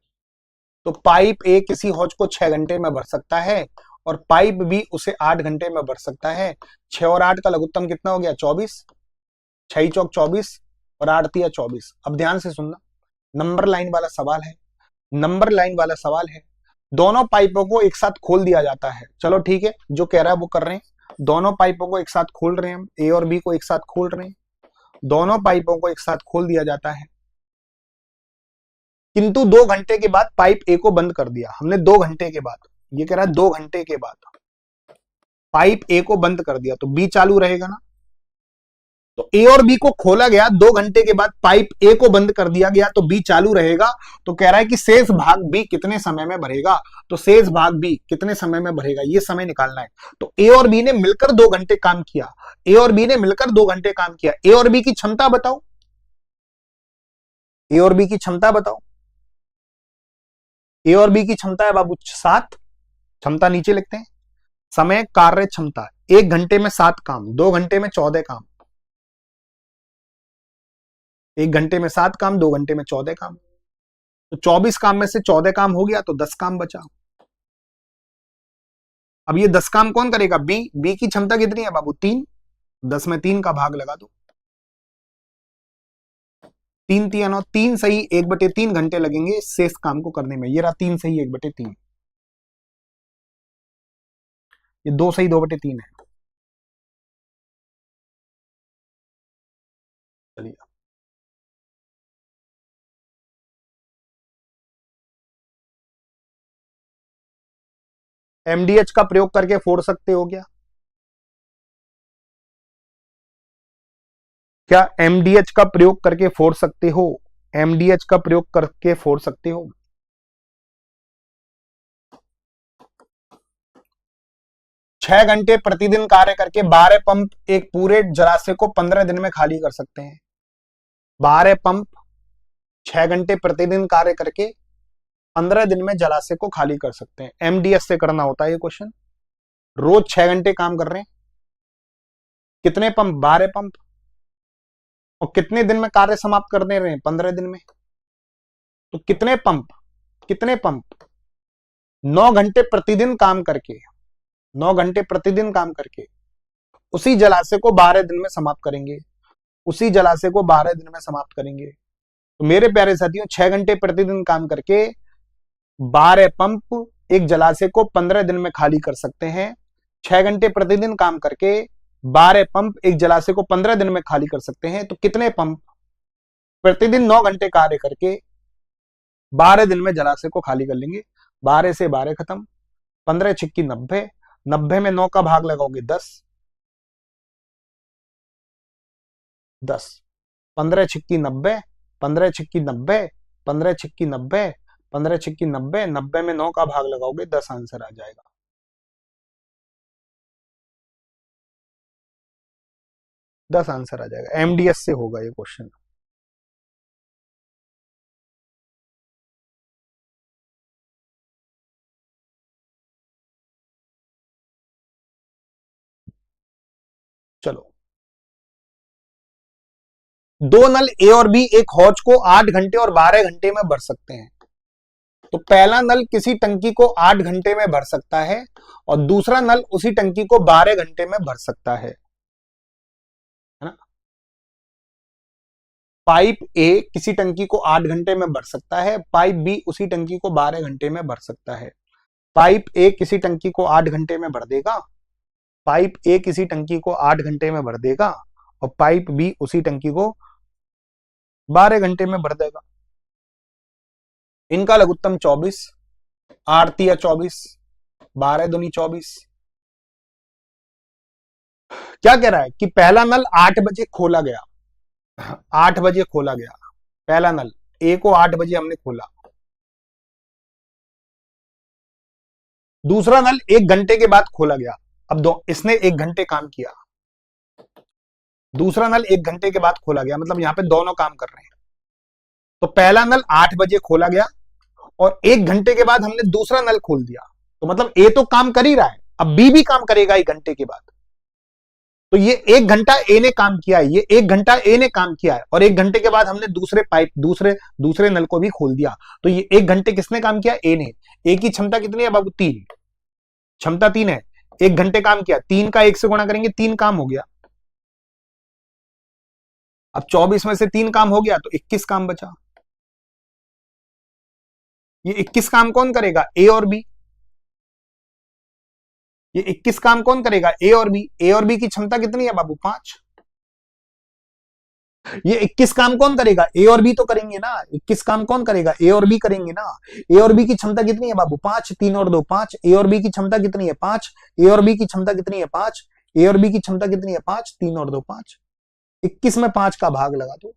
तो पाइप ए किसी हौज को 6 घंटे में भर सकता है और पाइप बी उसे 8 घंटे में भर सकता है। 6 और 8 का लघुत्तम कितना हो गया, 24, 6 चौक 24 और 8 तिया 24। अब ध्यान से सुनना, नंबर लाइन वाला सवाल है, नंबर लाइन वाला सवाल है। दोनों पाइपों को एक साथ खोल दिया जाता है। चलो ठीक है, जो कह रहा है वो कर रहे हैं। दोनों पाइपों को एक साथ खोल रहे हैं हम, ए और बी को एक साथ खोल रहे हैं। दोनों पाइपों को एक साथ खोल दिया जाता है, किंतु 2 घंटे के बाद पाइप ए को बंद कर दिया हमने। 2 घंटे के बाद, ये कह रहा है 2 घंटे के बाद पाइप ए को बंद कर दिया, तो बी चालू रहेगा ना। तो ए और बी को खोला गया, 2 घंटे के बाद पाइप ए को बंद कर दिया गया, तो बी चालू रहेगा। तो कह रहा है कि शेष भाग बी कितने समय में भरेगा। तो शेष भाग बी कितने समय में भरेगा, ये समय निकालना है। तो ए और बी ने मिलकर 2 घंटे काम किया, ए और बी ने मिलकर 2 घंटे काम किया। ए और बी की क्षमता बताओ, ए और बी की क्षमता बताओ। ए और बी की क्षमता है बाबू 7, क्षमता नीचे लिखते हैं। समय कार्य क्षमता, 1 घंटे में 7 काम, 2 घंटे में 14 काम। 1 घंटे में 7 काम, 2 घंटे में 14 काम। तो 24 काम में से 14 काम हो गया, तो 10 काम बचा। अब ये 10 काम कौन करेगा, बी। बी की क्षमता कितनी है बाबू, 3। 10 में 3 का भाग लगा दो, 3 3 9, 3 सही 1/3 घंटे लगेंगे शेष काम को करने में। ये रहा 3 सही 1/3, ये 2 सही 2/3 है। चलिए, एमडीएच का प्रयोग करके फोड़ सकते हो क्या? क्या एमडीएच का प्रयोग करके फोड़ सकते हो? एमडीएच का प्रयोग करके फोड़ सकते हो? 6 घंटे प्रतिदिन कार्य करके 12 पंप एक पूरे जलाशय को 15 दिन में खाली कर सकते हैं। 12 पंप 6 घंटे प्रतिदिन कार्य करके 15 दिन में जलाशय को खाली कर सकते हैं। एमडीएस से करना होता है ये क्वेश्चन। रोज 6 घंटे काम कर रहे हैं, कितने पंप, 12 पंप, और कितने दिन में कार्य समाप्त कर दे रहे हैं, 15 दिन में। तो कितने पंप, कितने पंप 9 घंटे प्रतिदिन काम करके, 9 घंटे प्रतिदिन काम करके उसी जलाशय को 12 दिन में समाप्त करेंगे, उसी जलाशय को 12 दिन में समाप्त करेंगे। तो मेरे प्यारे साथियों, 6 घंटे प्रतिदिन काम करके 12 पंप एक जलाशय को 15 दिन में खाली कर सकते हैं। 6 घंटे प्रतिदिन काम करके 12 पंप एक जलाशय को 15 दिन में खाली कर सकते हैं। तो कितने पंप प्रतिदिन 9 घंटे कार्य करके 12 दिन में जलाशय को खाली कर लेंगे। 12 से 12 खत्म, 15 छिक्की 90, 90 में 9 का भाग लगाओगे 10, 10, 15 छिक्की 90, 15 छिक्की 90, 15 छिक्की 90, 15 छिक्की 90, 90 में 9 का भाग लगाओगे 10 आंसर आ जाएगा। 10 आंसर आ जाएगा। एमडीएस से होगा ये क्वेश्चन। चलो, दो नल ए और बी एक हौज को 8 घंटे और 12 घंटे में भर सकते हैं। तो पहला नल किसी टंकी को 8 घंटे में भर सकता है और दूसरा नल उसी टंकी को 12 घंटे में भर सकता है ना। पाइप ए किसी टंकी को 8 घंटे में भर सकता है, पाइप बी उसी टंकी को 12 घंटे में भर सकता है। पाइप ए किसी टंकी को 8 घंटे में भर देगा, पाइप ए किसी टंकी को 8 घंटे में भर देगा और पाइप बी उसी टंकी को 12 घंटे में भर देगा। इनका लघुत्तम 24, 8 तिया 24, 12 दूनी 24। क्या कह रहा है कि पहला नल 8 बजे खोला गया, 8 बजे खोला गया पहला नल, ए को 8 बजे हमने खोला। दूसरा नल 1 घंटे के बाद खोला गया। अब इसने 1 घंटे काम किया, दूसरा नल 1 घंटे के बाद खोला गया, मतलब यहां पे दोनों काम कर रहे हैं। तो पहला नल 8 बजे खोला गया और 1 घंटे के बाद हमने दूसरा नल खोल दिया, तो मतलब ए तो काम कर ही रहा है, अब बी भी काम करेगा 1 घंटे के बाद। तो ये 1 घंटा ए ने काम किया है, ये 1 घंटा ए ने काम किया है और 1 घंटे के बाद हमने दूसरे पाइप दूसरे नल को भी खोल दिया। तो ये 1 घंटे किसने काम किया? ए ने। ए की क्षमता कितनी है बाबू? 3, क्षमता 3 है। 1 घंटे काम किया, 3 का 1 से गुणा करेंगे, 3 काम हो गया। अब 24 में से 3 काम हो गया तो 21 काम बचा। ये 21 काम कौन करेगा? ए और बी। ये 21 काम कौन करेगा? ए और बी। ए और बी की क्षमता कितनी है बाबू? 5। ये 21 काम कौन करेगा? ए और बी तो करेंगे ना। 21 काम कौन करेगा? ए और बी करेंगे ना। ए और बी की क्षमता कितनी है बाबू? 5, 3 और 2 5। ए और बी की क्षमता कितनी है? 5। ए और बी की क्षमता कितनी है? 5। ए और बी की क्षमता कितनी है? 5, 3 और 2 5। 21 में 5 का भाग लगा दो,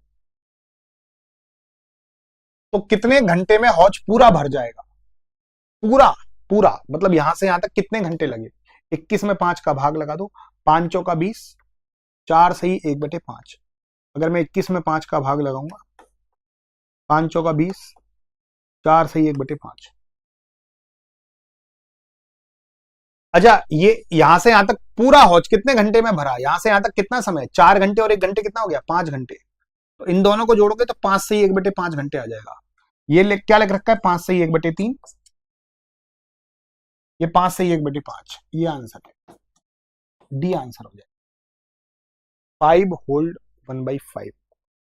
तो कितने घंटे में हौज पूरा भर जाएगा? पूरा पूरा मतलब यहां से यहां तक कितने घंटे लगे? 21 में 5 का भाग लगा दो, 5 चौका 20, 4 सही 1/5। अगर मैं 21 में 5 का भाग लगाऊंगा, 5 चौका 20, 4 सही 1/5। अच्छा, ये यहां से यहां तक पूरा हौज कितने घंटे में भरा? यहां से यहां तक कितना समय? 4 घंटे और 1 घंटे कितना हो गया? 5 घंटे। तो इन दोनों को जोड़ोगे तो 5 सही 1/5 घंटे आ जाएगा। ये क्या लिख रखा है? 5 सही 1/3। ये 5 सही 1/5। ये आंसर है, डी आंसर हो जाए। 5 होल्ड 1/5,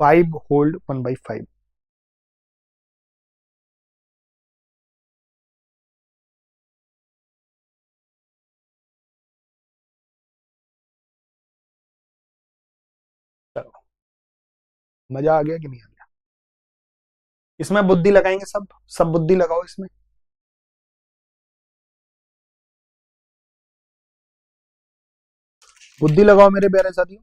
5 होल्ड 1/5। चलो, मजा आ गया कि नहीं आ गया? इसमें बुद्धि लगाएंगे, सब सब बुद्धि लगाओ इसमें। बुद्धि लगाओ मेरे प्यारे साथियों।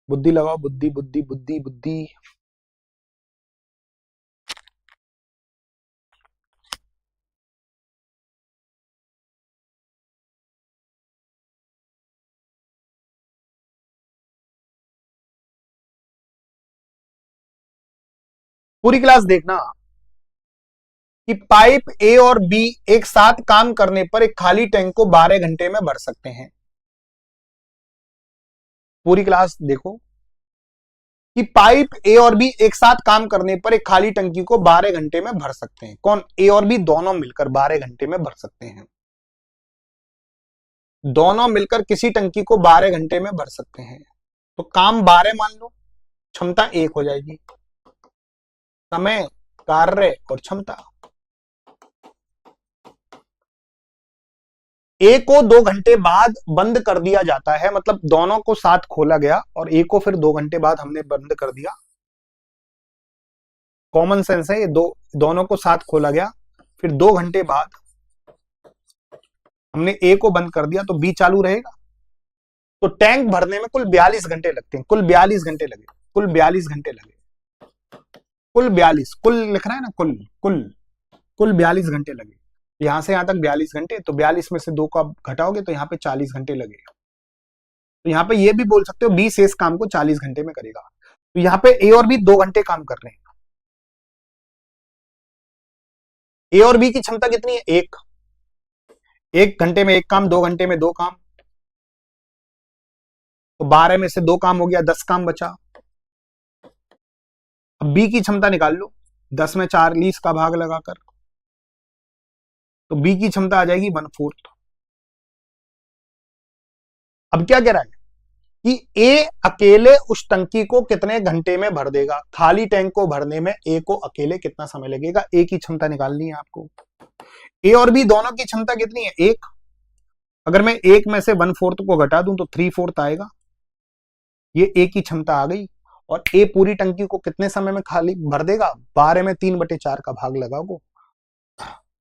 बुद्धि लगाओ, बुद्धि बुद्धि बुद्धि बुद्धि। पूरी क्लास देखना कि पाइप ए और बी एक साथ काम करने पर एक खाली टैंक को 12 घंटे में भर सकते हैं। पूरी क्लास देखो कि पाइप ए और बी एक साथ काम करने पर एक खाली टंकी को 12 घंटे में भर सकते हैं। कौन? ए और बी दोनों मिलकर 12 घंटे में भर सकते हैं। दोनों मिलकर किसी टंकी को 12 घंटे में भर सकते हैं। तो काम 12 मान लो, क्षमता 1 हो जाएगी। समय, कार्य और क्षमता। ए को 2 घंटे बाद बंद कर दिया जाता है, मतलब दोनों को साथ खोला गया और ए को फिर 2 घंटे बाद हमने बंद कर दिया। कॉमन सेंस है ये, दोनों को साथ खोला गया फिर 2 घंटे बाद हमने ए को बंद कर दिया तो बी चालू रहेगा। तो टैंक भरने में कुल 42 घंटे लगते हैं, कुल 42 घंटे लगे, कुल 42 घंटे लगे, कुल 42, कुल लिख रहा है ना, कुल कुल कुल 42 घंटे लगे। यहां से यहां तक 42 घंटे, तो 42 में से 2 का घटाओगे तो यहाँ पे 40 घंटे लगेगा। तो यहाँ पे ये भी बोल सकते हो बी शेष काम को 40 घंटे में करेगा। तो यहाँ पे ए और बी 2 घंटे काम कर रहे हैं। ए और बी की क्षमता कितनी है? 1 घंटे में 1 काम, 2 घंटे में 2 काम, तो 12 में से 2 काम हो गया, 10 काम बचा। अब बी की क्षमता निकाल लो, 10 में 40 का भाग लगाकर, तो बी की क्षमता आ जाएगी 1/4। अब क्या कह रहा है कि ए अकेले उस टंकी को कितने घंटे में भर देगा? खाली टैंक को भरने में ए को अकेले कितना समय लगेगा? ए की क्षमता निकालनी है आपको। ए और बी दोनों की क्षमता कितनी है? 1। अगर मैं 1 में से 1/4 को घटा दूं तो 3/4 आएगा। ये ए की क्षमता आ गई। और ए पूरी टंकी को कितने समय में खाली भर देगा? 12 में 3/4 का भाग लगाओ,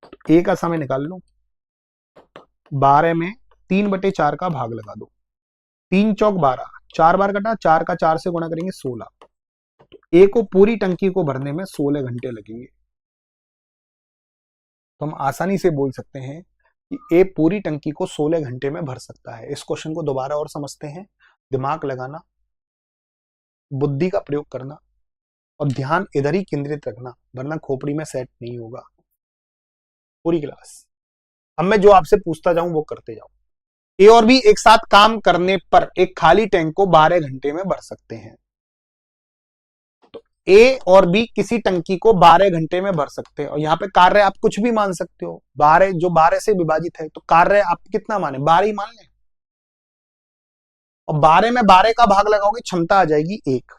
तो ए का समय निकाल लो, 12 में 3/4 का भाग लगा दो, 3 चौक 12, 4 बार कटा, 4 का 4 से गुणा करेंगे 16। तो ए को पूरी टंकी को भरने में 16 घंटे लगेंगे। तो हम आसानी से बोल सकते हैं कि ए पूरी टंकी को 16 घंटे में भर सकता है। इस क्वेश्चन को दोबारा और समझते हैं। दिमाग लगाना, बुद्धि का प्रयोग करना और ध्यान इधर ही केंद्रित रखना, वरना खोपड़ी में सेट नहीं होगा पूरी क्लास। अब मैं जो आपसे पूछता जाऊं वो करते जाऊं। ए और बी एक साथ काम करने पर एक खाली टैंक को 12 घंटे में भर सकते हैं। तो ए और बी किसी टंकी को 12 घंटे में भर सकते हैं। और यहां पे कार्य आप कुछ भी मान सकते हो, 12 जो 12 से विभाजित है, तो कार्य आप कितना माने? 12 ही मान लें। और 12 में 12 का भाग लगाओगे, क्षमता आ जाएगी 1।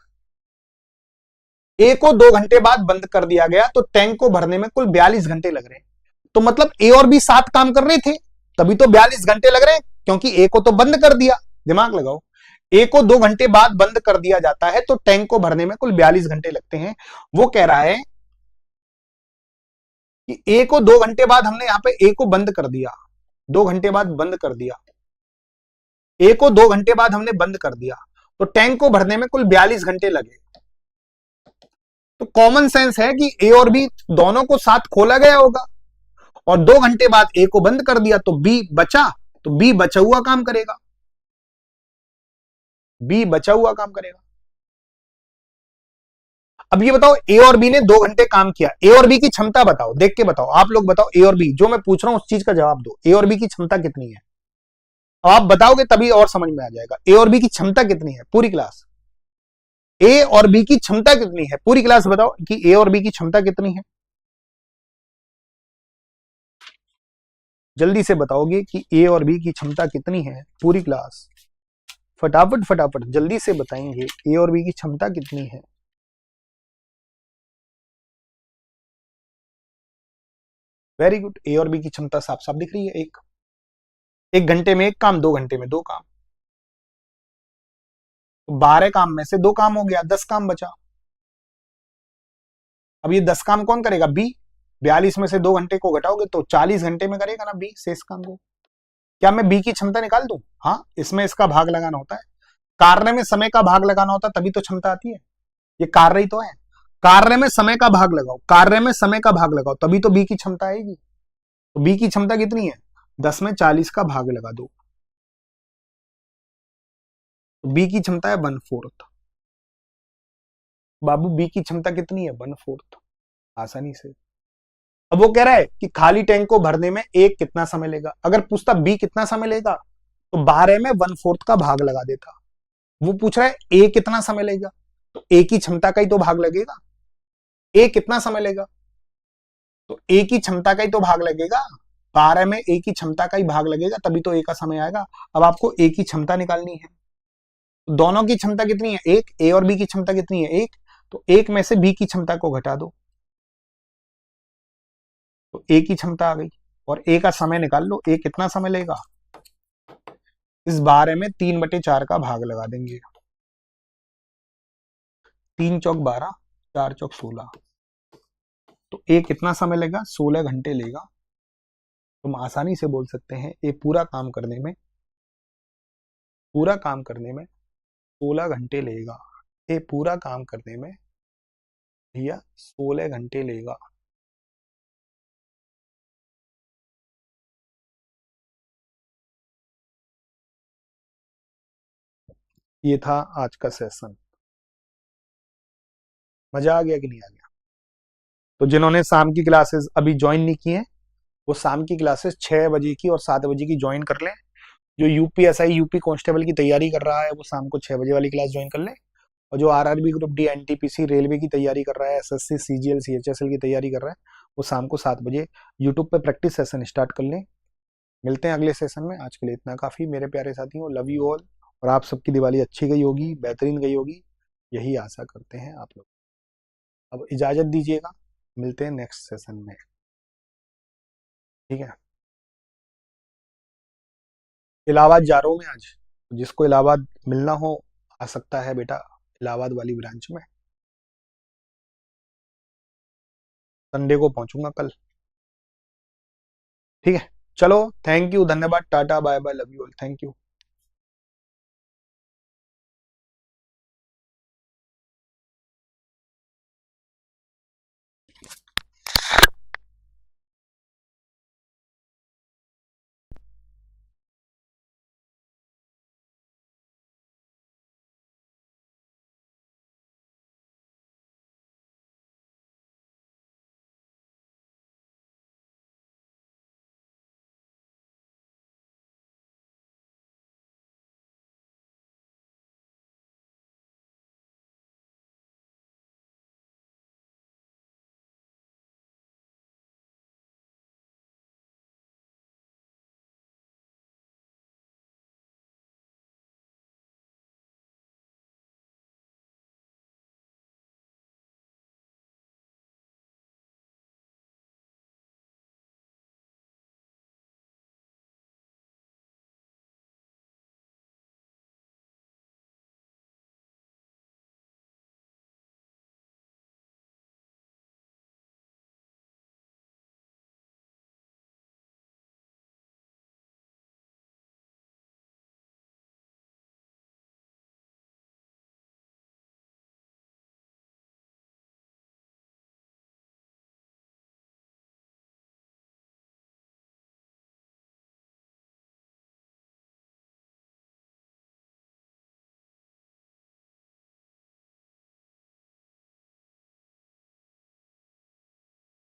ए को 2 घंटे बाद बंद कर दिया गया तो टैंक को भरने में कुल 42 घंटे लग रहे हैं। तो मतलब ए और बी साथ काम कर रहे थे, तभी तो 42 घंटे लग रहे हैं, क्योंकि ए को तो बंद कर दिया। दिमाग लगाओ, ए को 2 घंटे बाद बंद कर दिया जाता है तो टैंक को भरने में कुल 42 घंटे लगते हैं। वो कह रहा है कि ए को 2 घंटे बाद हमने यहां पे ए को बंद कर दिया, 2 घंटे बाद बंद कर दिया, ए को 2 घंटे बाद हमने बंद कर दिया, तो टैंक को भरने में कुल 42 घंटे लगे। तो कॉमन सेंस है कि ए और बी दोनों को साथ खोला गया होगा, और 2 घंटे बाद ए को बंद कर दिया तो बी बचा, तो बी बचा हुआ काम करेगा, बी बचा हुआ काम करेगा। अब ये बताओ, ए और बी ने 2 घंटे काम किया, ए और बी की क्षमता बताओ, देख के बताओ, आप लोग बताओ, ए और बी, जो मैं पूछ रहा हूं उस चीज का जवाब दो। ए और बी की क्षमता कितनी है? आप बताओगे तभी और समझ में आ जाएगा। ए और बी की क्षमता कितनी है? पूरी क्लास, ए और बी की क्षमता कितनी है? पूरी क्लास बताओ कि ए और बी की क्षमता कितनी है। जल्दी से बताओगे कि ए और बी की क्षमता कितनी है, पूरी क्लास फटाफट फटाफट जल्दी से बताएंगे ए और बी की क्षमता कितनी है। वेरी गुड, ए और बी की क्षमता साफ साफ दिख रही है। एक घंटे में 1 काम, 2 घंटे में 2 काम, तो 12 काम में से 2 काम हो गया, 10 काम बचा। अब ये 10 काम कौन करेगा? बी। 42 में से 2 घंटे को घटाओगे तो 40 घंटे में करेगा ना बी शेष काम को। क्या मैं बी की क्षमता निकाल दूं? हाँ, इसमें इसका भाग लगाना होता है, कार्य में समय का भाग लगाना होता है, तभी तो क्षमता आती है। ये कार्य ही तो है, कार्य में समय का भाग लगाओ, कार्य में समय का भाग लगाओ, तभी तो बी की क्षमता आएगी। तो बी की क्षमता कितनी है? 10 में 40 का भाग लगा दो, तो बी की क्षमता है 1/4। बाबू बी की क्षमता कितनी है? 1/4, आसानी से। अब वो कह रहा है कि खाली टैंक को भरने में एक कितना समय लेगा। अगर पूछता बी कितना समय लेगा तो 12 में 1/4 का भाग लगा देता। वो पूछ रहा है ए कितना समय लेगा, तो ए की क्षमता का ही तो भाग लगेगा। ए कितना समय लेगा, तो ए की क्षमता का ही तो भाग लगेगा, 12 में ए की क्षमता का ही भाग लगेगा, तभी तो ए का समय आएगा। अब आपको ए की क्षमता निकालनी है, तो दोनों की क्षमता कितनी है? 1। ए और बी की क्षमता कितनी है? 1। तो 1 में से बी की क्षमता को घटा दो, तो ए की क्षमता आ गई। और ए का समय निकाल लो, ए कितना समय लेगा। इस 12 में 3/4 का भाग लगा देंगे, 3 चौक 12, 4 चौक 16, तो ए कितना समय लेगा, 16 घंटे लेगा। तुम आसानी से बोल सकते हैं ए पूरा काम करने में 16 घंटे लेगा। ए पूरा काम करने में भैया 16 घंटे लेगा। ये था आज का सेशन। मजा आ गया कि नहीं आ गया? तो जिन्होंने शाम की क्लासेस अभी ज्वाइन नहीं की हैं, वो शाम की क्लासेस 6 बजे की और 7 बजे की ज्वाइन कर लें। जो यूपीएसआई यूपी कांस्टेबल की तैयारी कर रहा है वो शाम को 6 बजे वाली क्लास ज्वाइन कर ले। और जो RRB group D NTPC railway की तैयारी कर रहा है, एसएससी सीजीएल सीएचएसएल की तैयारी कर रहा है, वो शाम को 7 बजे यूट्यूब पे प्रैक्टिस सेशन स्टार्ट कर लें। मिलते हैं अगले सेशन में। आज के लिए इतना काफी मेरे प्यारे साथियों। Love you all. और आप सबकी दिवाली अच्छी गई होगी, बेहतरीन गई होगी, यही आशा करते हैं आप लोग। अब इजाजत दीजिएगा, मिलते हैं नेक्स्ट सेशन में। ठीक है। इलाहाबाद जा रहा हूँ मैं आज, जिसको इलाहाबाद मिलना हो आ सकता है बेटा, इलाहाबाद वाली ब्रांच में। संडे को पहुंचूंगा कल। ठीक है, चलो, थैंक यू, धन्यवाद, tata bye bye, love you all, thank you.